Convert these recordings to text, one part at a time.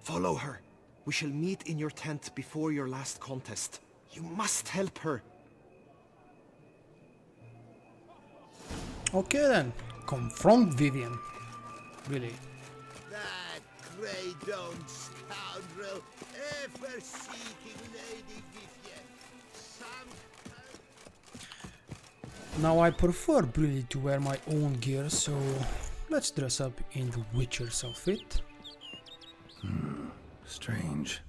Follow her. We shall meet in your tent before your last contest. You must help her. Okay then, confront Vivienne. Really. That grey-domed scoundrel, ever seeking Lady Vivienne. Now I prefer really to wear my own gear, so let's dress up in the Witcher's outfit. Strange.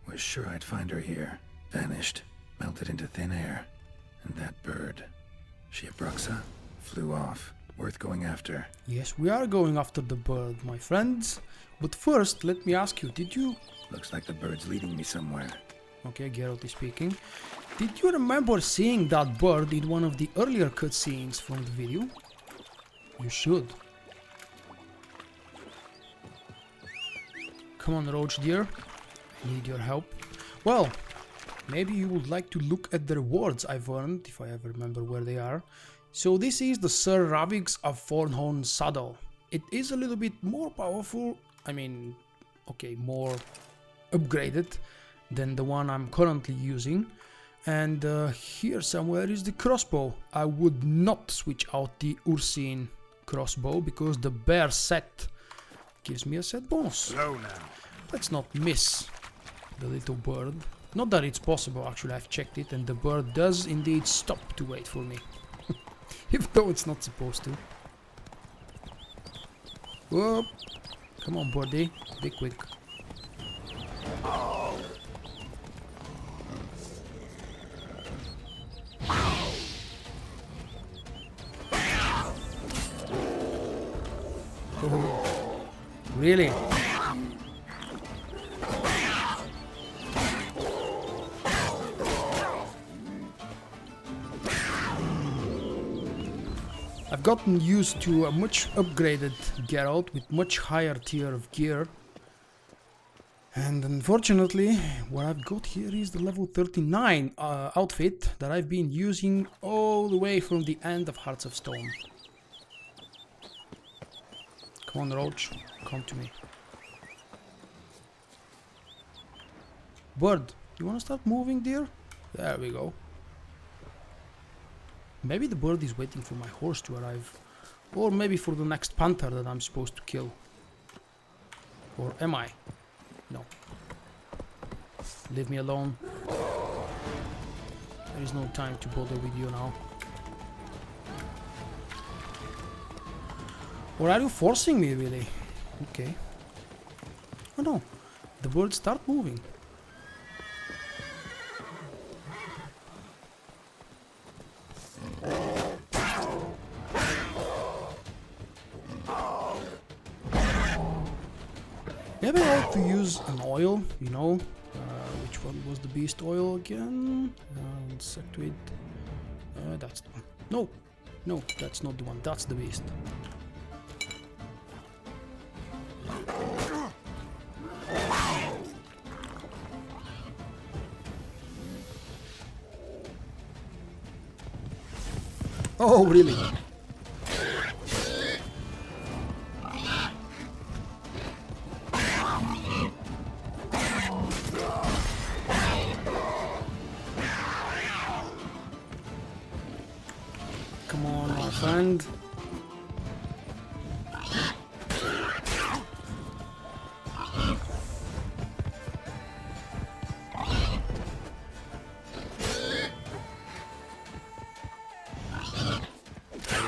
Was sure I'd find her here. Vanished, melted into thin air. And that bird. She a Bruxa? Flew off. Worth going after. Yes, we are going after the bird, my friends. But first, let me ask you, did you... Looks like the bird's leading me somewhere. Okay, Geralt is speaking. Did you remember seeing that bird in one of the earlier cutscenes from the video? You should. Come on, Roach dear. I need your help. Well, maybe you would like to look at the rewards I've earned, if I ever remember where they are. So this is the Sir Ravix of Thornhorn saddle. It is a little bit more powerful, I mean, okay, more upgraded than the one I'm currently using. And here somewhere is the crossbow. I would not switch out the Ursine crossbow because the bear set gives me a set bonus. Slow now. Let's not miss the little bird. Not that it's possible, actually, I've checked it and the bird does indeed stop to wait for me. Even though it's not supposed to. Whoop! Come on, birdie, be quick. Oh, really? I've gotten used to a much upgraded Geralt with much higher tier of gear. And unfortunately, what I've got here is the level 39 outfit that I've been using all the way from the end of Hearts of Stone. Come on, Roach, come to me. Bird, you wanna start moving, dear? There we go. Maybe the bird is waiting for my horse to arrive. Or maybe for the next panther that I'm supposed to kill. Or am I? No. Leave me alone. There is no time to bother with you now. Or are you forcing me, really? Okay. Oh no, the birds start moving. Maybe I like to use an oil, you know. Which one was the beast oil again? Insectoid. That's the one. No, no, that's not the one. That's the beast. Oh, really? Come on, my friend.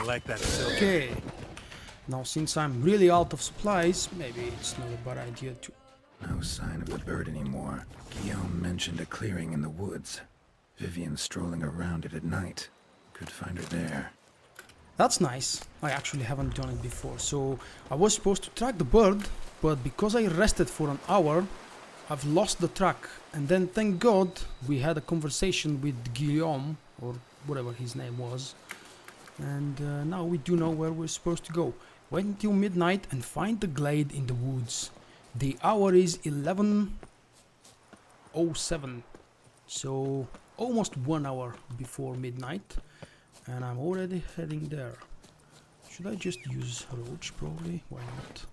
Like that silk. Okay. Now, since I'm really out of supplies, maybe it's not a bad idea to... No sign of the bird anymore. Guillaume mentioned a clearing in the woods. Vivienne strolling around it at night. Could find her there. That's nice. I actually haven't done it before. So, I was supposed to track the bird, but because I rested for an hour, I've lost the track. And then, thank God, we had a conversation with Guillaume, or whatever his name was. And now we do know where we're supposed to go. Wait until midnight and find the glade in the woods. The hour is 11:07, so almost 1 hour before midnight, and I'm already heading there. Should I just use Roach? Probably. Why not?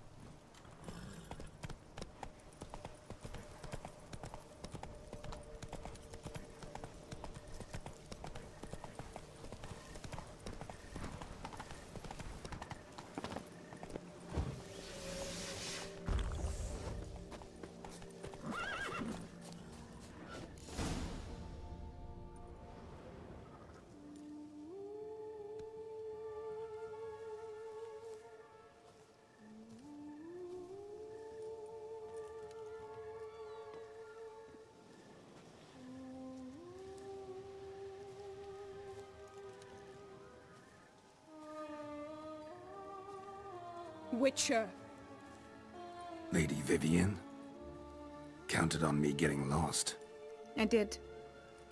Witcher. Lady Vivienne? Counted on me getting lost. I did.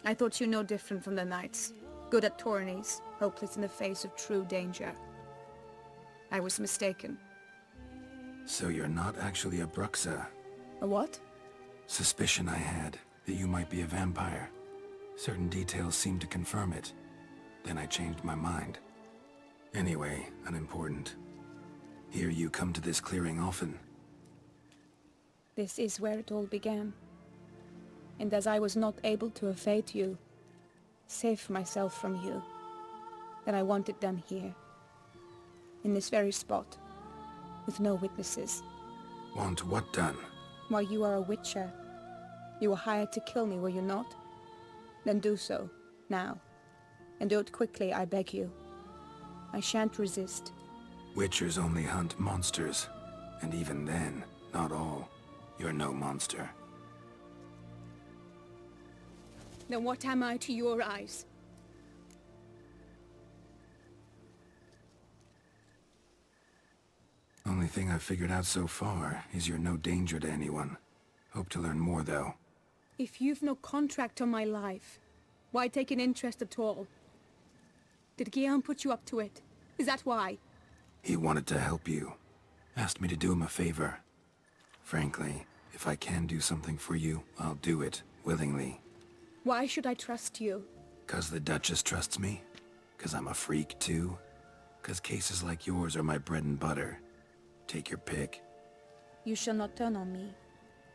I thought you no different from the knights. Good at tourneys, hopeless in the face of true danger. I was mistaken. So you're not actually a Bruxa? A what? Suspicion I had, that you might be a vampire. Certain details seemed to confirm it. Then I changed my mind. Anyway, unimportant. Hear you come to this clearing often. This is where it all began. And as I was not able to evade you, save myself from you, then I want it done here. In this very spot. With no witnesses. Want what done? Why, you are a witcher. You were hired to kill me, were you not? Then do so, now. And do it quickly, I beg you. I shan't resist. Witchers only hunt monsters. And even then, not all. You're no monster. Then what am I to your eyes? Only thing I've figured out so far is you're no danger to anyone. Hope to learn more, though. If you've no contract on my life, why take an interest at all? Did Guillaume put you up to it? Is that why? He wanted to help you. Asked me to do him a favor. Frankly, if I can do something for you, I'll do it, willingly. Why should I trust you? 'Cause the Duchess trusts me? 'Cause I'm a freak, too? 'Cause cases like yours are my bread and butter? Take your pick. You shall not turn on me.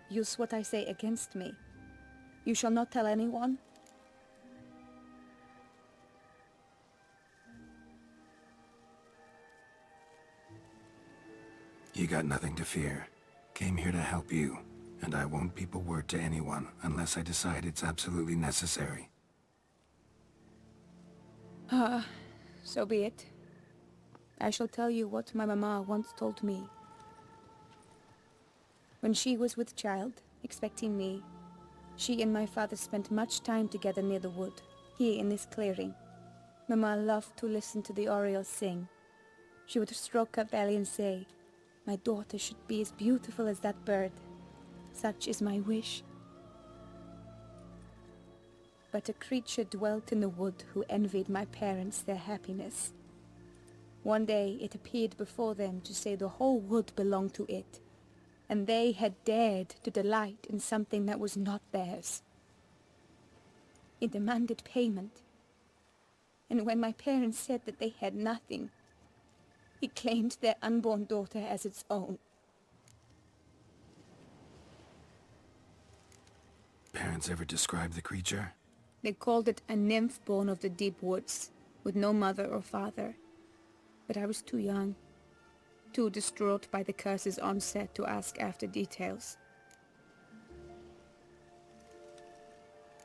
Use what I say against me. You shall not tell anyone? You got nothing to fear. Came here to help you, and I won't peep a word to anyone unless I decide it's absolutely necessary. So be it. I shall tell you what my mama once told me. When she was with child, expecting me, she and my father spent much time together near the wood, here in this clearing. Mama loved to listen to the orioles sing. She would stroke her belly and say, "My daughter should be as beautiful as that bird. Such is my wish." But a creature dwelt in the wood who envied my parents their happiness. One day it appeared before them to say the whole wood belonged to it, and they had dared to delight in something that was not theirs. It demanded payment, and when my parents said that they had nothing, it claimed their unborn daughter as its own. Parents ever describe the creature? They called it a nymph born of the deep woods, with no mother or father. But I was too young, too distraught by the curse's onset to ask after details.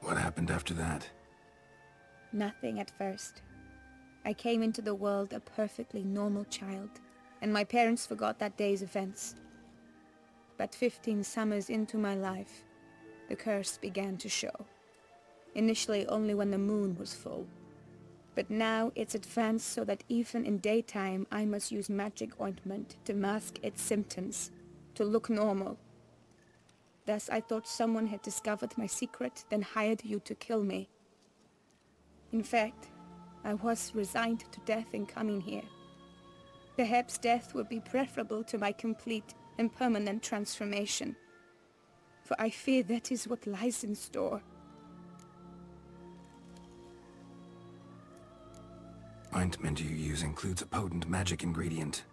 What happened after that? Nothing at first. I came into the world a perfectly normal child, and my parents forgot that day's events. But 15 summers into my life, the curse began to show. Initially only when the moon was full. But now it's advanced so that even in daytime I must use magic ointment to mask its symptoms, to look normal. Thus I thought someone had discovered my secret, then hired you to kill me. In fact, I was resigned to death in coming here. Perhaps death would be preferable to my complete and permanent transformation. For I fear that is what lies in store. Ointment you use includes a potent magic ingredient.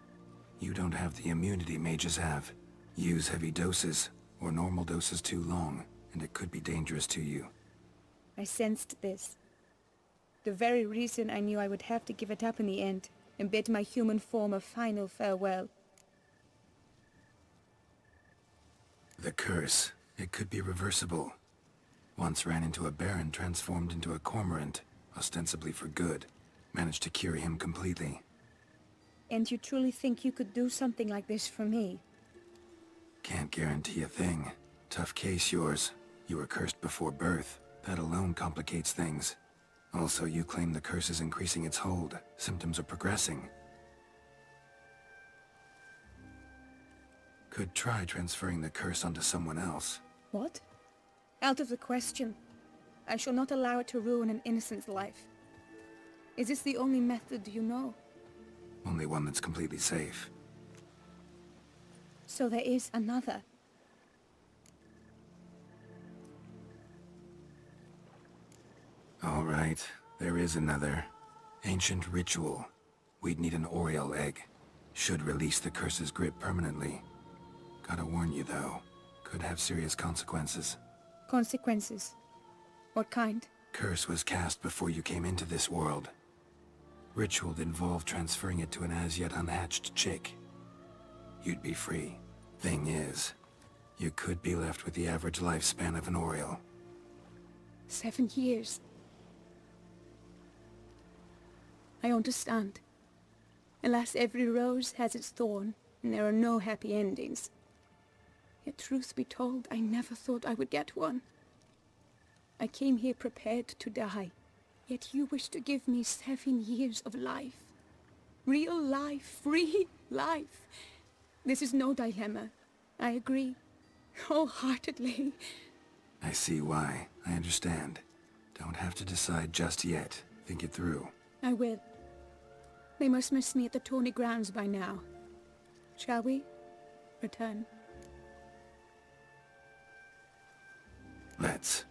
You don't have the immunity mages have. Use heavy doses, or normal doses too long, and it could be dangerous to you. I sensed this. The very reason I knew I would have to give it up in the end, and bid my human form a final farewell. The curse. It could be reversible. Once ran into a baron transformed into a cormorant, ostensibly for good. Managed to cure him completely. And you truly think you could do something like this for me? Can't guarantee a thing. Tough case, yours. You were cursed before birth. That alone complicates things. Also, you claim the curse is increasing its hold. Symptoms are progressing. Could try transferring the curse onto someone else. What? Out of the question. I shall not allow it to ruin an innocent's life. Is this the only method you know? Only one that's completely safe. So there is another. All right, there is another. Ancient ritual. We'd need an Oriole egg. Should release the curse's grip permanently. Gotta warn you though, could have serious consequences. Consequences? What kind? Curse was cast before you came into this world. Ritual involved transferring it to an as-yet unhatched chick. You'd be free. Thing is, you could be left with the average lifespan of an Oriole. 7 years. I understand. Alas, every rose has its thorn, and there are no happy endings. Yet truth be told, I never thought I would get one. I came here prepared to die, yet you wish to give me 7 years of life. Real life, free life. This is no dilemma. I agree, wholeheartedly. I see why. I understand. Don't have to decide just yet. Think it through. I will. They must miss me at the Tourney grounds by now. Shall we return? Let's.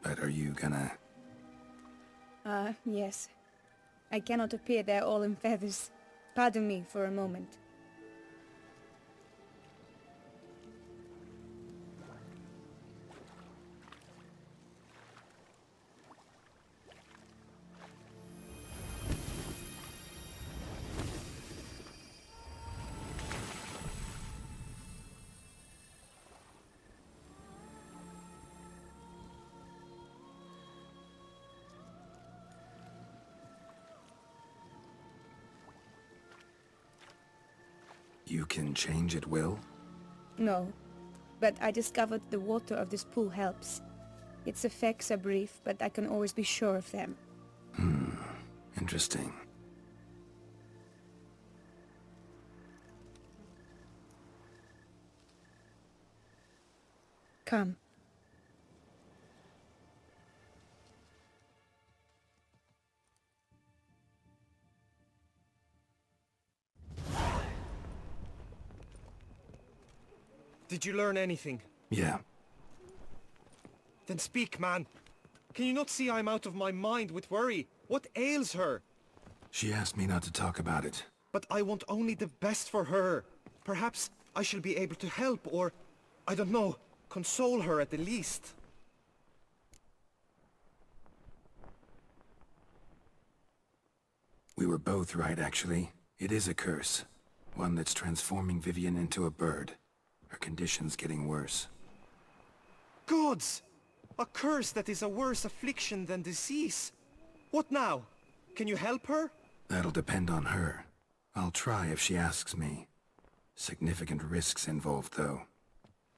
But are you gonna... Yes. I cannot appear there all in feathers. Pardon me for a moment. You can change at will? No, but I discovered the water of this pool helps. Its effects are brief, but I can always be sure of them. Interesting. Come. Did you learn anything? Yeah. Then speak, man. Can you not see I'm out of my mind with worry? What ails her? She asked me not to talk about it. But I want only the best for her. Perhaps I shall be able to help or, I don't know, console her at the least. We were both right, actually. It is a curse. One that's transforming Vivienne into a bird. Her condition's getting worse. Gods! A curse that is a worse affliction than disease. What now? Can you help her? That'll depend on her. I'll try if she asks me. Significant risks involved, though.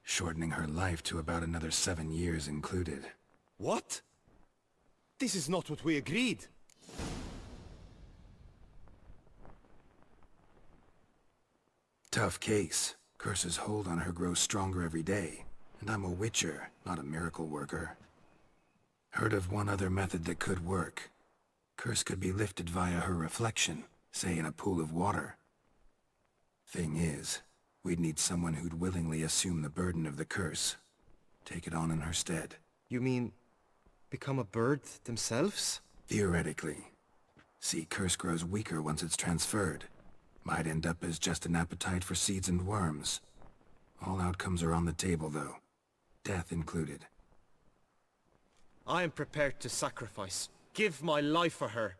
Shortening her life to about another 7 years included. What? This is not what we agreed. Tough case. Curse's hold on her grows stronger every day. And I'm a witcher, not a miracle worker. Heard of one other method that could work. Curse could be lifted via her reflection, say in a pool of water. Thing is, we'd need someone who'd willingly assume the burden of the curse. Take it on in her stead. You mean, become a bird themselves? Theoretically. See, curse grows weaker once it's transferred. Might end up as just an appetite for seeds and worms. All outcomes are on the table, though. Death included. I am prepared to sacrifice. Give my life for her.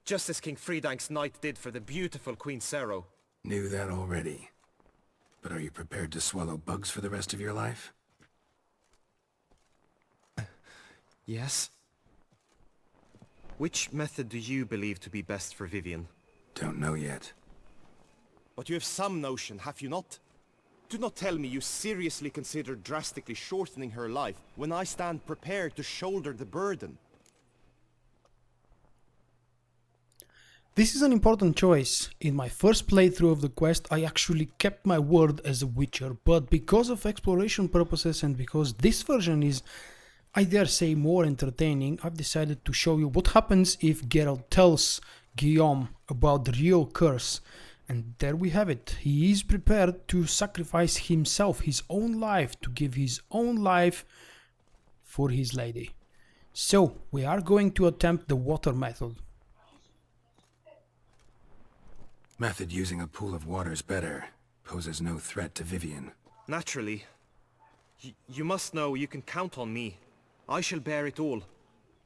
Just as King Fridank's knight did for the beautiful Queen Sero. Knew that already. But are you prepared to swallow bugs for the rest of your life? Yes. Which method do you believe to be best for Vivienne? Don't know yet. But you have some notion, have you not? Do not tell me you seriously consider drastically shortening her life when I stand prepared to shoulder the burden. This is an important choice. In my first playthrough of the quest, I actually kept my word as a witcher, but because of exploration purposes and because this version is, I dare say, more entertaining, I've decided to show you what happens if Geralt tells Guillaume about the real curse. And there we have it. He is prepared to sacrifice himself, his own life, to give his own life for his lady. So, we are going to attempt the water method. Method using a pool of water is better. Poses no threat to Vivienne. Naturally. You must know you can count on me. I shall bear it all.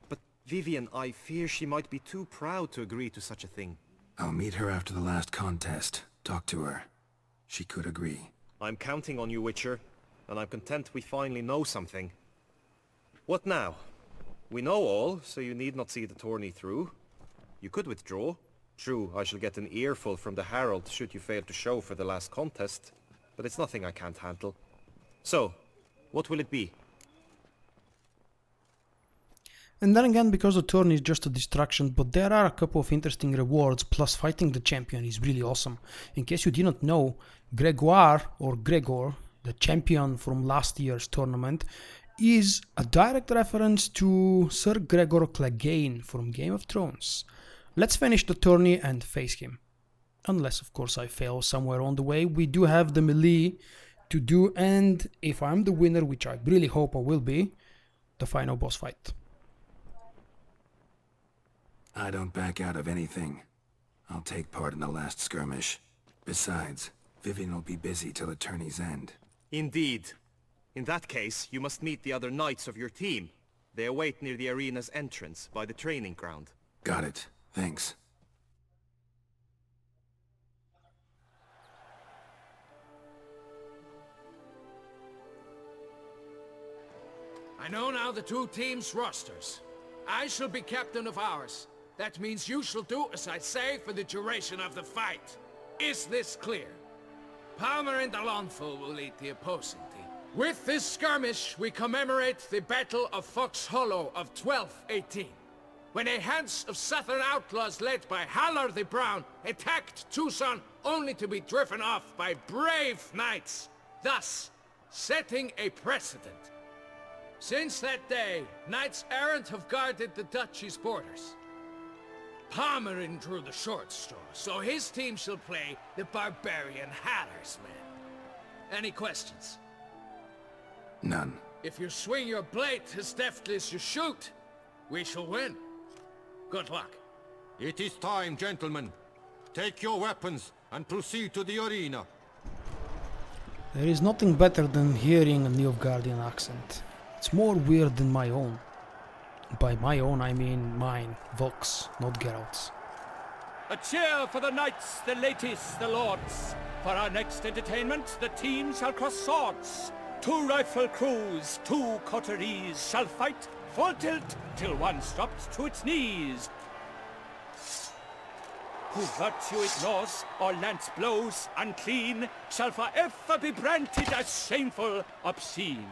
But Vivienne, I fear she might be too proud to agree to such a thing. I'll meet her after the last contest. Talk to her. She could agree. I'm counting on you, Witcher, and I'm content we finally know something. What now? We know all, so you need not see the tourney through. You could withdraw. True, I shall get an earful from the Herald should you fail to show for the last contest, but it's nothing I can't handle. So, what will it be? And then again, because the tourney is just a distraction, but there are a couple of interesting rewards, plus fighting the champion is really awesome. In case you didn't know, Gregor, the champion from last year's tournament, is a direct reference to Sir Gregor Clegane from Game of Thrones. Let's finish the tourney and face him. Unless, of course, I fail somewhere on the way. We do have the melee to do, and if I'm the winner, which I really hope I will be, the final boss fight. I don't back out of anything. I'll take part in the last skirmish. Besides, Vivienne will be busy till the tourney's end. Indeed. In that case, you must meet the other knights of your team. They await near the arena's entrance, by the training ground. Got it. Thanks. I know now the two teams' rosters. I shall be captain of ours. That means you shall do as I say for the duration of the fight. Is this clear? Palmer and Alonfo will lead the opposing team. With this skirmish, we commemorate the Battle of Fox Hollow of 1218, when a hands of southern outlaws led by Halar the Brown attacked Toussaint only to be driven off by brave knights, thus setting a precedent. Since that day, knights errant have guarded the duchy's borders. Palmerin drew the short straw, so his team shall play the barbarian Halar's men. Any questions? None. If you swing your blade as deftly as you shoot, we shall win. Good luck. It is time, gentlemen. Take your weapons and proceed to the arena. There is nothing better than hearing a Nilfgaardian accent. It's more weird than my own. By my own, I mean mine, Vox, not Geralt's. A cheer for the knights, the ladies, the lords. For our next entertainment, the team shall cross swords. 2 rifle crews, 2 coteries shall fight full tilt till one's dropped to its knees. Who virtue ignores or lance blows unclean shall forever be branded as shameful, obscene.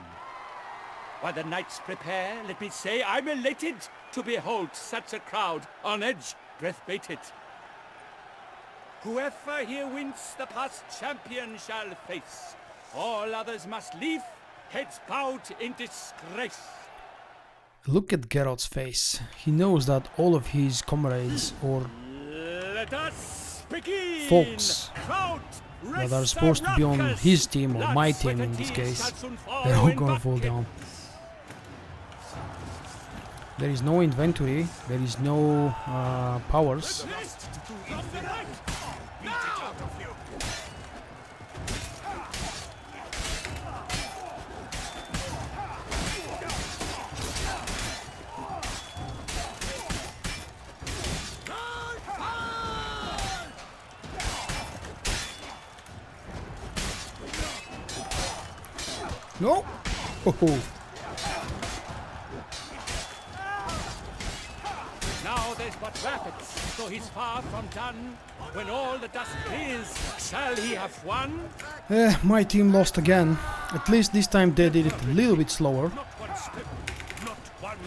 While the knights prepare, let me say I'm elated to behold such a crowd on edge, breath baited. Whoever here wins the past champion shall face. All others must leave, heads bowed in disgrace. Look at Geralt's face. He knows that all of his comrades, or Let us begin. folks Crowd, that are supposed to be on his team, or my team in this case, they're all gonna fall down. There is no inventory, there is no powers. No! Oh. Now there's but rapids, so he's far from done. When all the dust clears, shall he have won? My team lost again. At least this time they did it a little bit slower. Not one step, not one.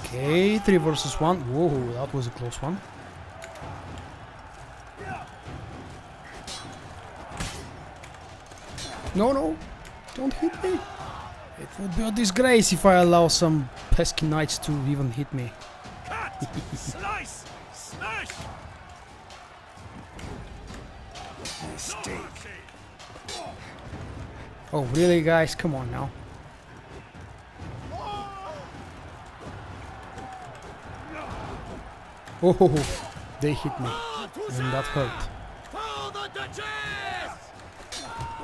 Okay, 3 versus 1. Whoa, that was a close one. No, no, don't hit me. It would be a disgrace if I allow some pesky knights to even hit me. Cut! Slice! Smash! Mistake. Oh, really, guys? Come on now. Oh, they hit me, and that hurt.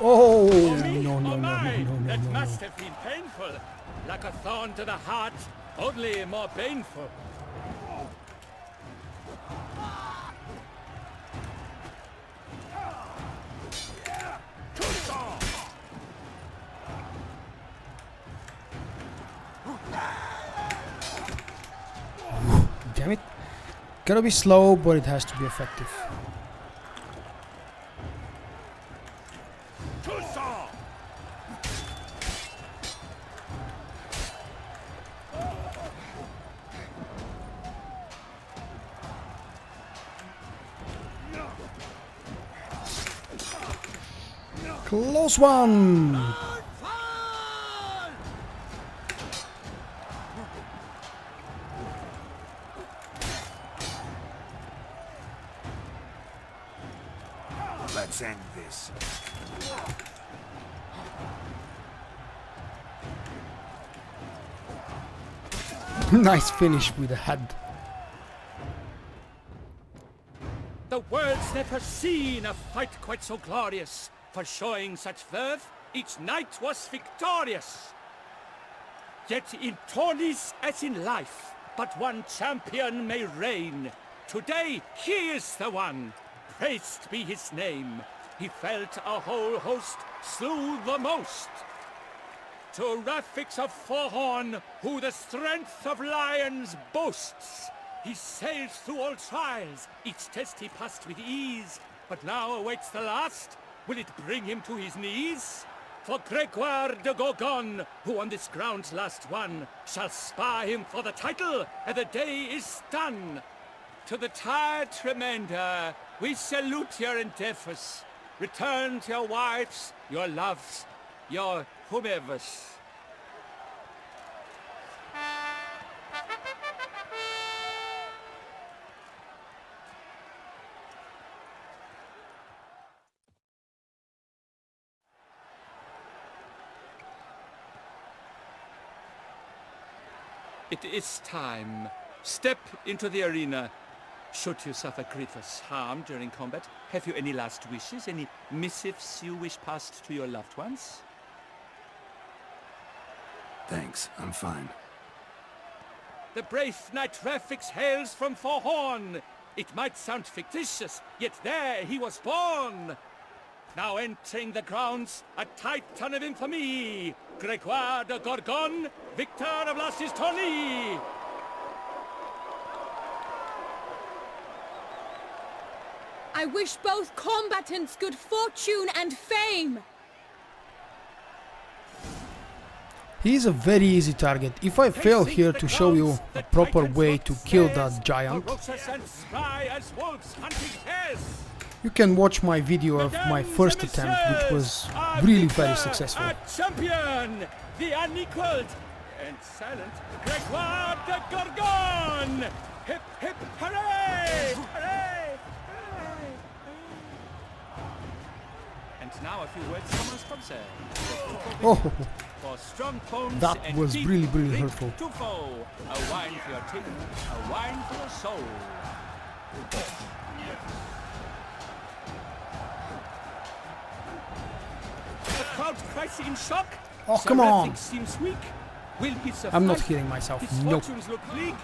Oh, no, no, no, no, no, no, That no, must no. have been painful. Like a thorn to the heart, only more painful. Damn it. Gotta be slow, but it has to be effective. Toussaint! Close one! Let's end this. Nice finish with the head. The world's never seen a fight quite so glorious. For showing such verve, each knight was victorious. Yet in tourneys as in life, but one champion may reign. Today he is the one. Praised be his name. He felt a whole host, slew the most. To Rafix of Forhorn, who the strength of lions boasts. He sailed through all trials, each test he passed with ease. But now awaits the last. Will it bring him to his knees? For Gregoire de Gorgon, who on this ground last won, shall spar him for the title, and the day is done. To the tired remainder, we salute your endeavors. Return to your wives, your loves, your whomevers. It is time. Step into the arena. Should you suffer grievous harm during combat, have you any last wishes? Any missives you wish passed to your loved ones? Thanks, I'm fine. The brave knight Rafix hails from Forhorn. It might sound fictitious, yet there he was born. Now entering the grounds, a titan of infamy, Gregoire de Gorgon, victor of Toussaint Tourney. I wish both combatants good fortune and fame. He's a very easy target. If I fail here to show you a proper way to kill that giant, you can watch my video of my first attempt, which was really very successful. A champion, the unequaled and silent Gregoire de Gorgon. Hip hip hooray! Hooray! Hooray! And now a few words from our sponsor. Oh, For strong bones that and was deep, really drink hurtful. Toussaint, a wine for your teeth, a wine for your soul. The crowd cries in shock. Oh, come on. Rafix seems weak. Will he survive? I'm not healing myself. His Nope. fortunes look bleak.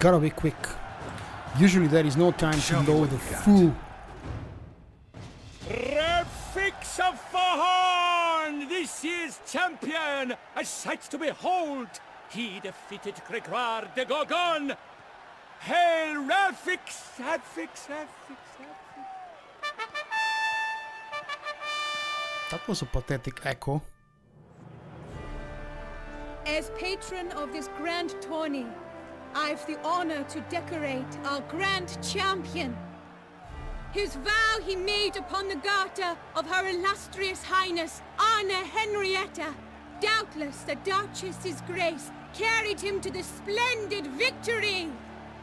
Gotta be quick. Usually there is no time to load the full. Refix of Fahorn, this year's champion, a sight to behold. He defeated Gregoire de Gorgon. Hail Refix, Refix. That was a pathetic echo. As patron of this grand tourney, I've the honor to decorate our grand champion. His vow he made upon the garter of her illustrious highness, Anna Henrietta. Doubtless the Duchess's grace carried him to the splendid victory.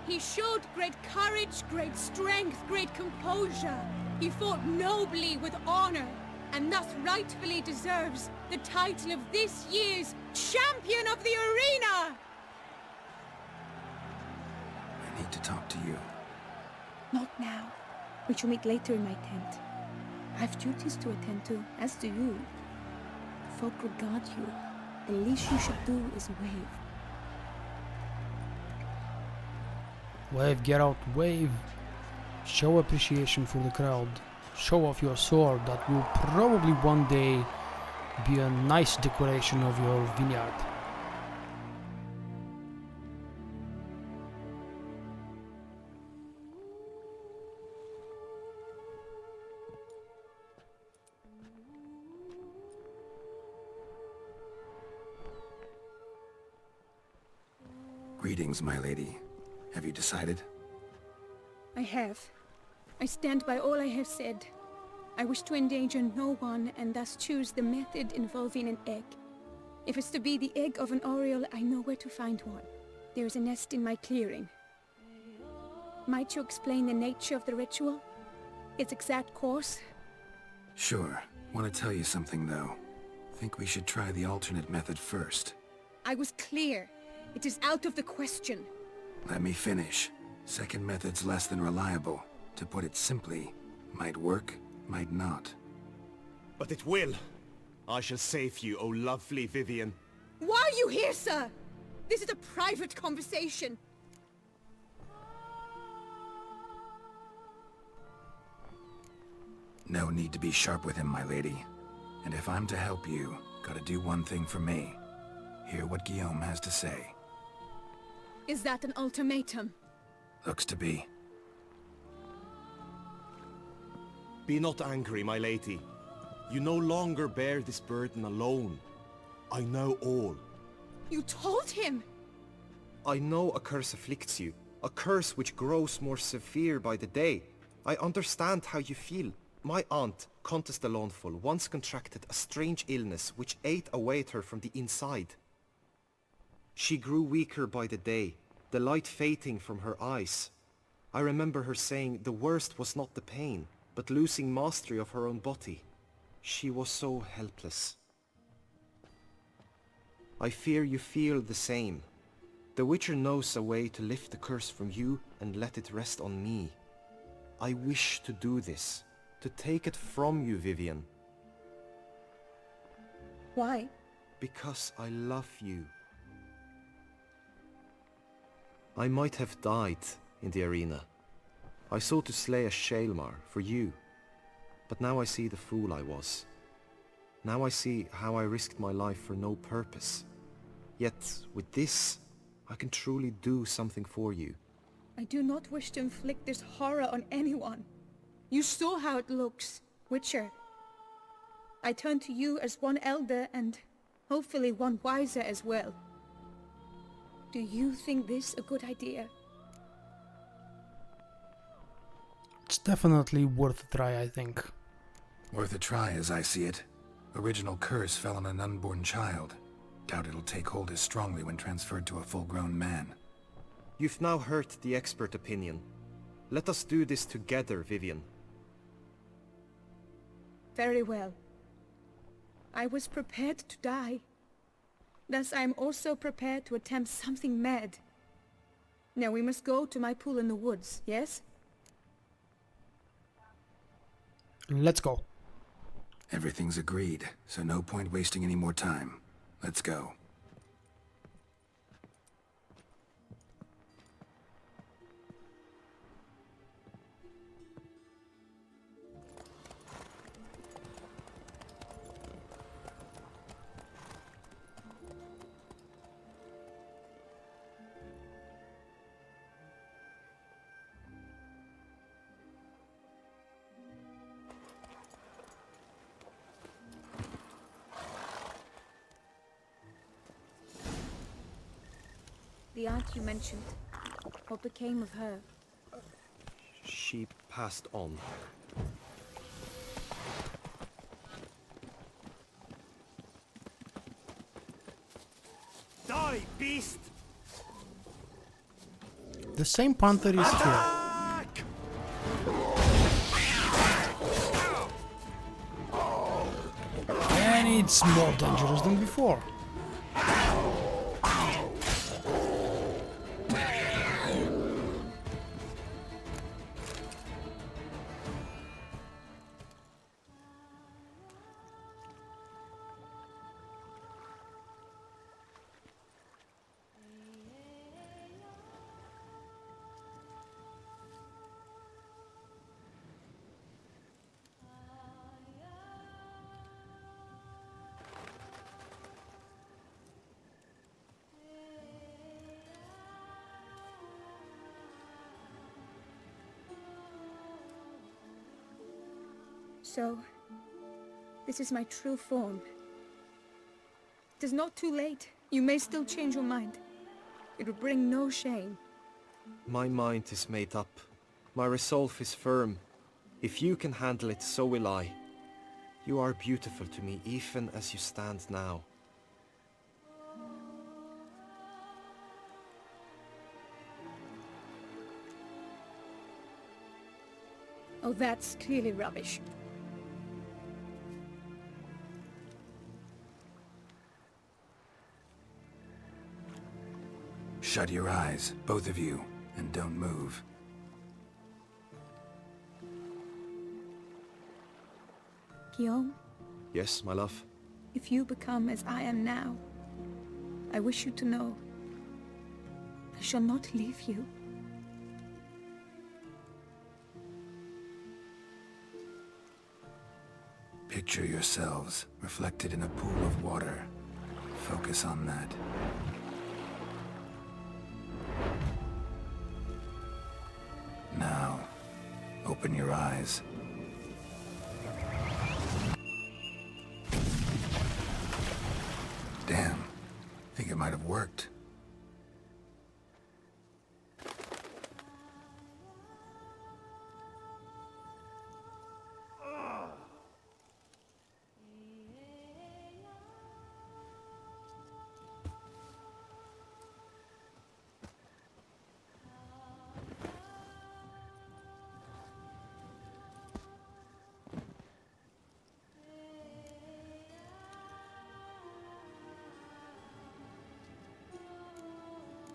He showed great courage, great strength, great composure. He fought nobly with honor, and thus rightfully deserves the title of this year's Champion of the Arena! I need to talk to you. Not now. We shall meet later in my tent. I have duties to attend to, as do you. Folk regard you. The least you should do is wave. Wave, Geralt, wave. Show appreciation for the crowd. Show off your sword that will probably one day be a nice decoration of your vineyard. Greetings, my lady. Have you decided? I have. I stand by all I have said. I wish to endanger no one and thus choose the method involving an egg. If it's to be the egg of an oriole, I know where to find one. There is a nest in my clearing. Might you explain the nature of the ritual? Its exact course? Sure. Want to tell you something, though. Think we should try the alternate method first. I was clear. It is out of the question. Let me finish. Second method's less than reliable. To put it simply, might work, might not. But it will. I shall save you, O lovely Vivienne. Why are you here, sir? This is a private conversation. No need to be sharp with him, my lady. And if I'm to help you, gotta do one thing for me. Hear what Guillaume has to say. Is that an ultimatum? Looks to be. Be not angry, my lady. You no longer bear this burden alone. I know all. You told him! I know a curse afflicts you. A curse which grows more severe by the day. I understand how you feel. My aunt, Countess de Launful, once contracted a strange illness which ate away at her from the inside. She grew weaker by the day, the light fading from her eyes. I remember her saying the worst was not the pain, but losing mastery of her own body. She was so helpless. I fear you feel the same. The Witcher knows a way to lift the curse from you and let it rest on me. I wish to do this, to take it from you, Vivienne. Why? Because I love you. I might have died in the arena. I sought to slay a Shaelmar for you. But now I see the fool I was. Now I see how I risked my life for no purpose. Yet, with this, I can truly do something for you. I do not wish to inflict this horror on anyone. You saw how it looks, Witcher. I turn to you as one elder and hopefully one wiser as well. Do you think this a good idea? It's definitely worth a try, I think. Worth a try as I see it. Original curse fell on an unborn child. Doubt it'll take hold as strongly when transferred to a full-grown man. You've now heard the expert opinion. Let us do this together, Vivienne. Very well. I was prepared to die. Thus I am also prepared to attempt something mad. Now we must go to my pool in the woods, yes? Let's go. Everything's agreed, so no point wasting any more time. Let's go. The aunt you mentioned. What became of her? She passed on. Die, beast! The same panther is here. And it's more dangerous than before. So, this is my true form. It is not too late. You may still change your mind. It would bring no shame. My mind is made up. My resolve is firm. If you can handle it, so will I. You are beautiful to me, even as you stand now. Oh, that's clearly rubbish. Shut your eyes, both of you, and don't move. Guillaume, Yes, my love? if you become as I am now, I wish you to know I shall not leave you. Picture yourselves reflected in a pool of water. Focus on that. Now, open your eyes. Damn, think it might have worked.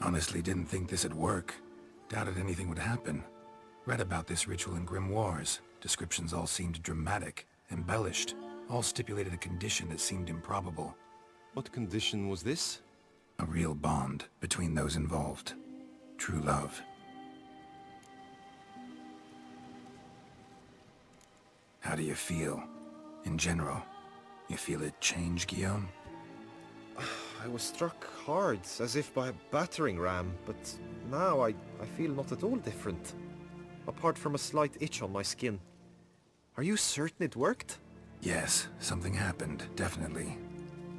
Honestly didn't think this'd work. Doubted anything would happen. Read about this ritual in grimoires. Descriptions all seemed dramatic, embellished. All stipulated a condition that seemed improbable. What condition was this? A real bond between those involved. True love. How do you feel? In general, you feel it change, Guillaume? I was struck hard, as if by a battering ram, but now I feel not at all different. Apart from a slight itch on my skin. Are you certain it worked? Yes, something happened, definitely.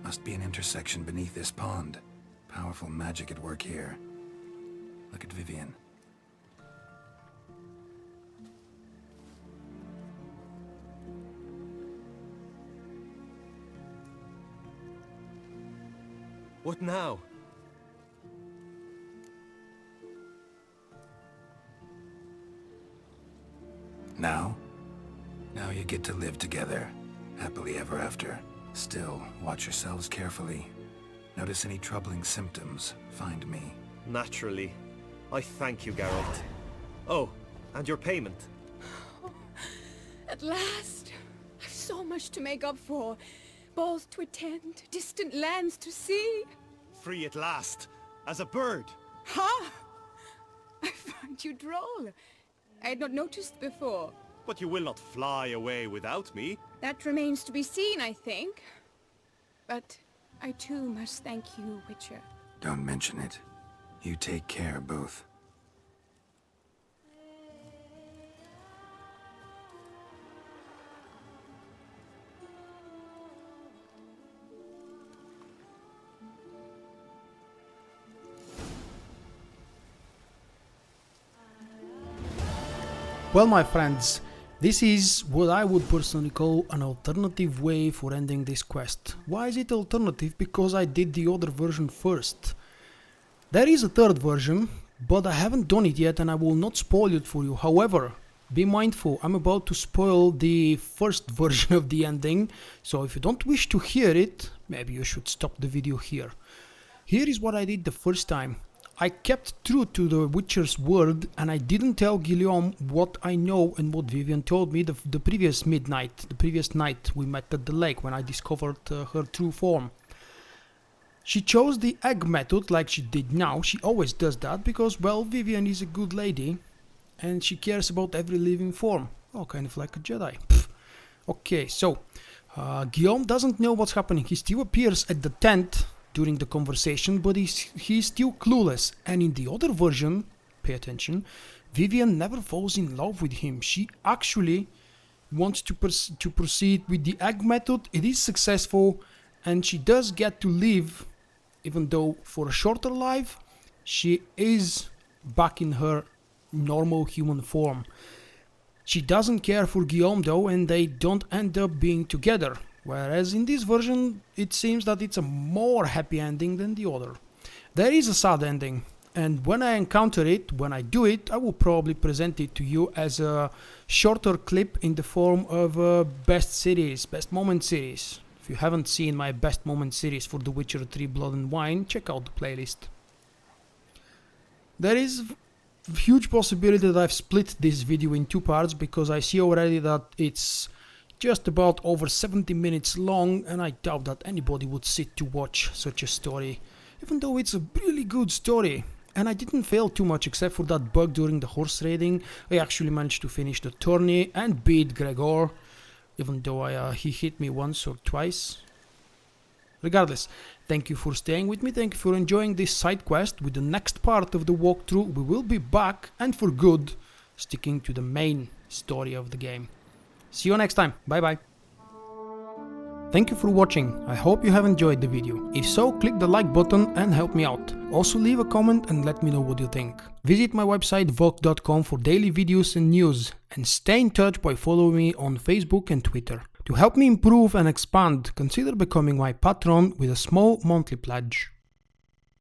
Must be an intersection beneath this pond. Powerful magic at work here. Look at Vivienne. What now? Now? Now you get to live together. Happily ever after. Still, watch yourselves carefully. Notice any troubling symptoms, find me. Naturally. I thank you, Geralt. Oh, and your payment. At last! I've so much to make up for. Balls to attend, distant lands to see. Free at last, as a bird. Ha! I find you droll. I had not noticed before. But you will not fly away without me. That remains to be seen, I think. But I too must thank you, Witcher. Don't mention it. You take care, both. Well, my friends, this is what I would personally call an alternative way for ending this quest. Why is it alternative? Because I did the other version first. There is a third version, but I haven't done it yet and I will not spoil it for you. However, be mindful, I'm about to spoil the first version of the ending, so if you don't wish to hear it, maybe you should stop the video here. Here is what I did the first time. I kept true to the Witcher's word and I didn't tell Guillaume what I know and what Vivienne told me the previous night we met at the lake when I discovered her true form. She chose the egg method like she did now. She always does that because, well, Vivienne is a good lady and she cares about every living form. Oh, kind of like a Jedi. Pfft. Okay, so Guillaume doesn't know what's happening. He still appears at the tent during the conversation, but he's still clueless. And in the other version, pay attention, Vivienne never falls in love with him. She actually wants to proceed with the egg method. It is successful and she does get to live, even though for a shorter life, she is back in her normal human form. She doesn't care for Guillaume though, and they don't end up being together. Whereas in this version, it seems that it's a more happy ending than the other. There is a sad ending, and when I encounter it, when I do it, I will probably present it to you as a shorter clip in the form of a best moment series. If you haven't seen my best moment series for The Witcher 3 Blood and Wine, check out the playlist. There is a huge possibility that I've split this video in two parts because I see already that it's just about over 70 minutes long and I doubt that anybody would sit to watch such a story, even though it's a really good story. And I didn't fail too much except for that bug during the horse raiding. I actually managed to finish the tourney and beat Gregor, even though he hit me once or twice. Regardless, thank you for staying with me, thank you for enjoying this side quest. With the next part of the walkthrough, we will be back, and for good, sticking to the main story of the game. See you next time, bye bye. Thank you for watching, I hope you have enjoyed the video. If so, click the like button and help me out. Also leave a comment and let me know what you think. Visit my website vok.com for daily videos and news, and stay in touch by following me on Facebook and Twitter. To help me improve and expand, consider becoming my patron with a small monthly pledge.